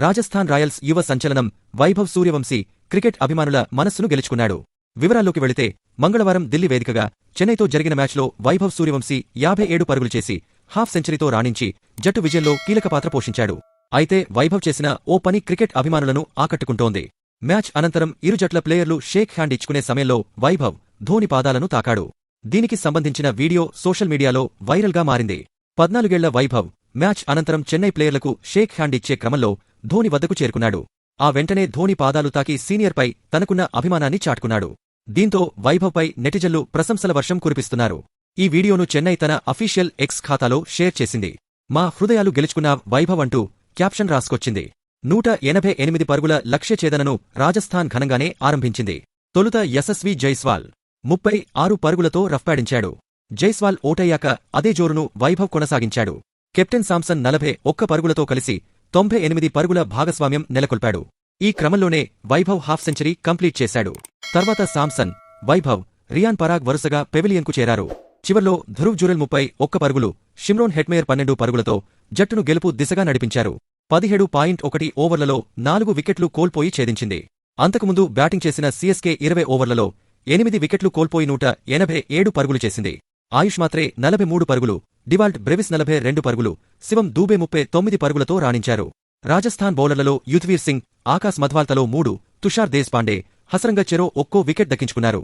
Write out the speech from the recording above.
Rajasthan Royals యువ సంచలనం Vaibhav Suryavanshi cricket అభిమానుల మనస్సును గెలుచుకున్నాడు. వివరాల్లోకి వెళితే మంగళవారం దిల్లీ వేదికగా చెన్నైతో జరిగిన మ్యాచ్లో వైభవ్ సూర్యవంశీ 57 పరుగులు చేసి హాఫ్ సెంచరీతో రాణించి జట్టు విజయంలో కీలక పాత్ర పోషించాడు. అయితే వైభవ్ చేసిన ఓ పని క్రికెట్ అభిమానులను ఆకట్టుకుంటోంది. మ్యాచ్ అనంతరం ఇరు జట్ల ప్లేయర్లు షేక్ హ్యాండ్ ఇచ్చుకునే సమయంలో వైభవ్ ధోని పాదాలను తాకాడు. దీనికి సంబంధించిన వీడియో సోషల్ మీడియాలో వైరల్గా మారింది. 14 ఏళ్ల వైభవ్ మ్యాచ్ అనంతరం చెన్నై ప్లేయర్లకు షేక్ హ్యాండ్ ఇచ్చే క్రమంలో ధోని వద్దకు చేరుకున్నాడు. ఆ వెంటనే ధోని పాదాలు తాకి సీనియర్పై తనకున్న అభిమానాన్ని చాటుకున్నాడు. దీంతో వైభవ్పై నెటిజన్లు ప్రశంసల వర్షం కురిపిస్తున్నారు. ఈ వీడియోను చెన్నై తన అఫీషియల్ ఎక్స్ ఖాతాలో షేర్ చేసింది. మా హృదయాలు గెలుచుకున్న వైభవ్ అంటూ క్యాప్షన్ రాసుకొచ్చింది. 188 పరుగుల లక్ష్య ఛేదనను రాజస్థాన్ ఘనంగానే ఆరంభించింది. తొలుత యశస్వి జైస్వాల్ 36 పరుగులతో రఫ్పాడించాడు. జైస్వాల్ ఓటయ్యాక అదే జోరును వైభవ్ కొనసాగించాడు. కెప్టెన్ సామ్సన్ 41 పరుగులతో కలిసి 98 పరుగుల భాగస్వామ్యం నెలకొల్పాడు. ఈ క్రమంలోనే వైభవ్ హాఫ్ సెంచరీ కంప్లీట్ చేశాడు. తర్వాత సామ్సన్, వైభవ్, రియాన్ పరాగ్ వరుసగా పెవిలియన్కు చేరారు. చివర్లో ధృవ్ జురెల్ 31 పరుగులు, షిమ్రోన్ హెట్మేయర్ 12 పరుగులతో జట్టును గెలుపు దిశగా నడిపించారు. 17.1 ఓవర్లలో 4 వికెట్లు కోల్పోయి ఛేదించింది. అంతకుముందు బ్యాటింగ్ చేసిన సీఎస్కే 20 ఓవర్లలో 8 వికెట్లు కోల్పోయి 187 పరుగులు చేసింది. ఆయుష్ మాత్రే 43 పరుగులు, డివాల్ట్ బ్రెవిస్ 42 పరుగులు, శివం దూబే 39 పరుగులతో రాణించారు. రాజస్థాన్ బౌలర్లలో యుధ్వీర్ సింగ్, ఆకాశ్ మధ్వాల్ తలో 3, తుషార్ దేశ్పాండే, హసరంగ చెరో ఒక్కో వికెట్ దక్కించుకున్నారు.